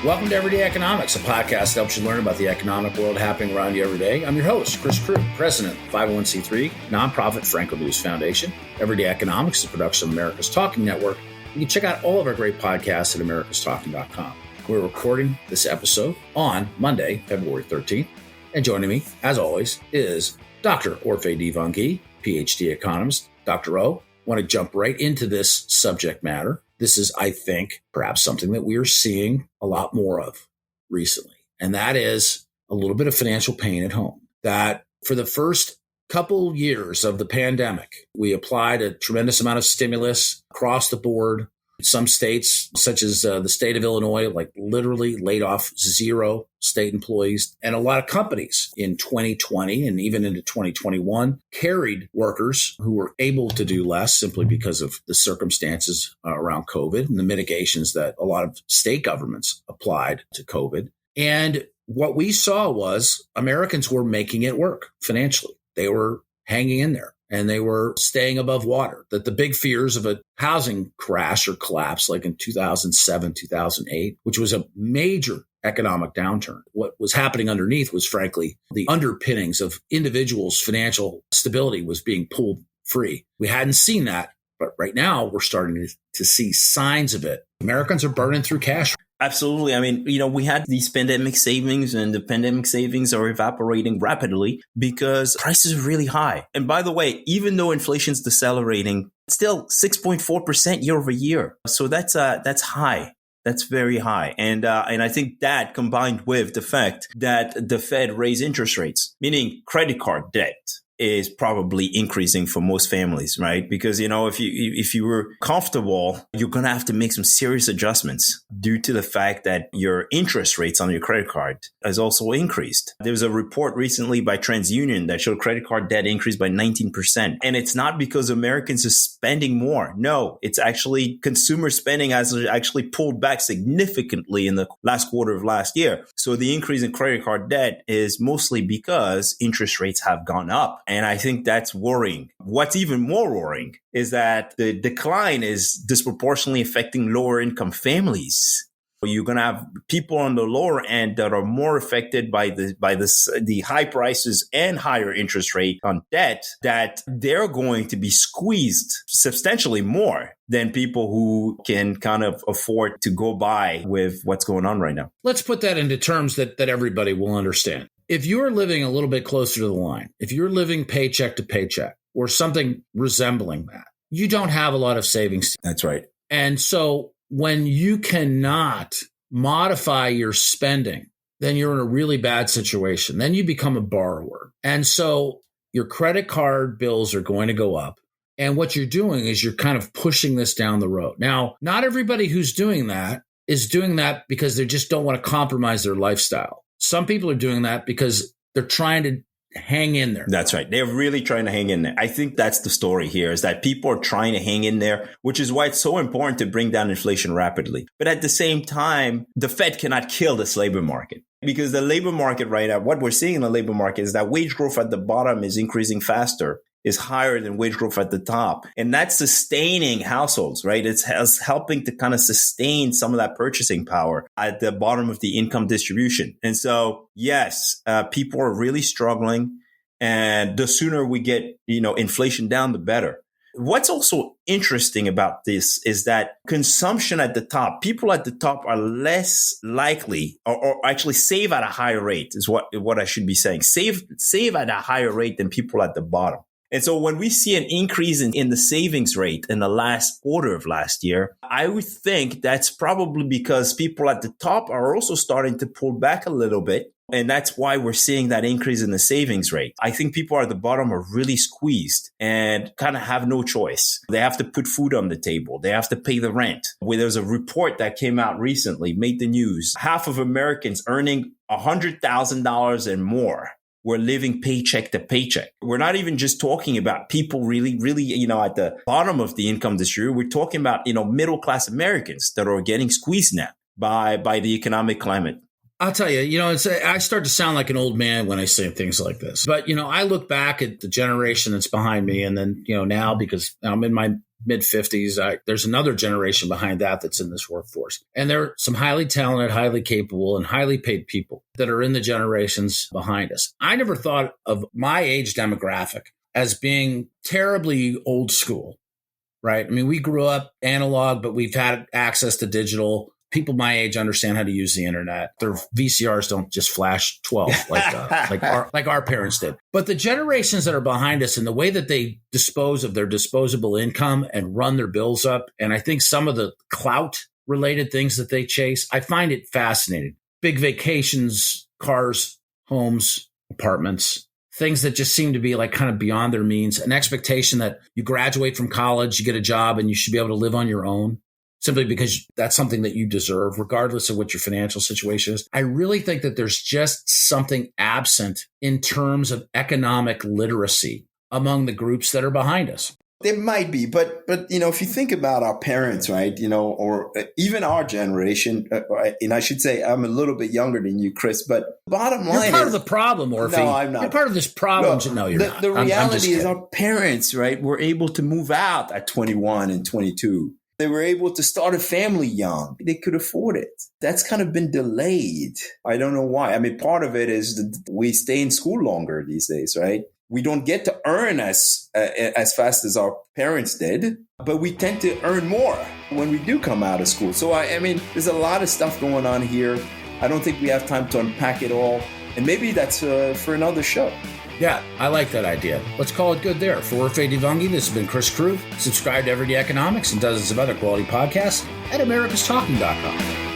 Welcome to Everyday Economics, a podcast that helps you learn about the economic world happening around you every day. I'm your host, Chris Krug, president of 501c3 nonprofit Franklin Lewis Foundation. Everyday Economics is a production of America's Talking Network. You can check out all of our great podcasts at americastalking.com. We're recording this episode on Monday, February 13th. And joining me, as always, is Dr. Orphe Divounguy, PhD economist. Dr. O, want to jump right into this subject matter. This is, I think, perhaps something that we are seeing a lot more of recently. And that is a little bit of financial pain at home. That for the first couple years of the pandemic, we applied a tremendous amount of stimulus across the board. Some states, such as the state of Illinois, like literally laid off 0 state employees. And a lot of companies in 2020 and even into 2021 carried workers who were able to do less simply because of the circumstances around COVID and the mitigations that a lot of state governments applied to COVID. And what we saw was Americans were making it work financially. They were hanging in there. And they were staying above water. That the big fears of a housing crash or collapse like in 2007, 2008, which was a major economic downturn. What was happening underneath was, frankly, the underpinnings of individuals' financial stability was being pulled free. We hadn't seen that, but right now we're starting to see signs of it. Americans are burning through cash. Absolutely. I mean, we had these pandemic savings and the pandemic savings are evaporating rapidly because prices are really high. And by the way, even though inflation's decelerating, it's still 6.4% year over year. So that's high. That's very high. And I think that combined with the fact that the Fed raised interest rates, meaning credit card debt, is probably increasing for most families, right? Because, if you were comfortable, you're going to have to make some serious adjustments due to the fact that your interest rates on your credit card has also increased. There was a report recently by TransUnion that showed credit card debt increased by 19%. And it's not because Americans are spending more. No, it's actually consumer spending has actually pulled back significantly in the last quarter of last year. So the increase in credit card debt is mostly because interest rates have gone up. And I think that's worrying. What's even more worrying is that the decline is disproportionately affecting lower income families. You're going to have people on the lower end that are more affected by the high prices and higher interest rate on debt, that they're going to be squeezed substantially more than people who can kind of afford to go by with what's going on right now. Let's put that into terms that everybody will understand. If you're living a little bit closer to the line, if you're living paycheck to paycheck or something resembling that, you don't have a lot of savings. That's right. And so when you cannot modify your spending, then you're in a really bad situation. Then you become a borrower. And so your credit card bills are going to go up. And what you're doing is you're kind of pushing this down the road. Now, not everybody who's doing that is doing that because they just don't want to compromise their lifestyle. Some people are doing that because they're trying to hang in there. That's right. They're really trying to hang in there. I think that's the story here, is that people are trying to hang in there, which is why it's so important to bring down inflation rapidly. But at the same time, the Fed cannot kill this labor market, because the labor market right now, what we're seeing in the labor market is that wage growth at the bottom is increasing faster, is higher than wage growth at the top. And that's sustaining households, right? It's helping to kind of sustain some of that purchasing power at the bottom of the income distribution. And so, yes, people are really struggling. And the sooner we get, inflation down, the better. What's also interesting about this is that consumption at the top, people at the top are less likely or actually save at a higher rate is what I should be saying. Save at a higher rate than people at the bottom. And so when we see an increase in the savings rate in the last quarter of last year, I would think that's probably because people at the top are also starting to pull back a little bit. And that's why we're seeing that increase in the savings rate. I think people at the bottom are really squeezed and kind of have no choice. They have to put food on the table. They have to pay the rent. There's a report that came out recently, made the news. Half of Americans earning $100,000 and more were living paycheck to paycheck. We're not even just talking about people really, at the bottom of the income distribution. We're talking about, middle-class Americans that are getting squeezed now by the economic climate. I'll tell you, I start to sound like an old man when I say things like this. But, I look back at the generation that's behind me and then, now because I'm in my mid-50s. There's another generation behind that that's in this workforce. And there are some highly talented, highly capable, and highly paid people that are in the generations behind us. I never thought of my age demographic as being terribly old school, right? I mean, we grew up analog, but we've had access to digital. People my age understand how to use the internet. Their VCRs don't just flash 12 like our parents did. But the generations that are behind us and the way that they dispose of their disposable income and run their bills up, and I think some of the clout related things that they chase, I find it fascinating. Big vacations, cars, homes, apartments, things that just seem to be like kind of beyond their means, an expectation that you graduate from college, you get a job, and you should be able to live on your own, simply because that's something that you deserve, regardless of what your financial situation is. I really think that there's just something absent in terms of economic literacy among the groups that are behind us. There might be, but if you think about our parents, right, or even our generation, and I should say I'm a little bit younger than you, Chris, but bottom line You're part of the problem, Orphe. No, I'm not. You're part of this problem. No, you're not. The reality is our parents, right, were able to move out at 21 and 22. They were able to start a family young. They could afford it. That's kind of been delayed. I don't know why. I mean, part of it is that we stay in school longer these days, right? We don't get to earn as fast as our parents did, but we tend to earn more when we do come out of school. So, I mean, there's a lot of stuff going on here. I don't think we have time to unpack it all. And maybe that's for another show. Yeah, I like that idea. Let's call it good there. For Orphe Divounguy, this has been Chris Krug. Subscribe to Everyday Economics and dozens of other quality podcasts at americastalking.com.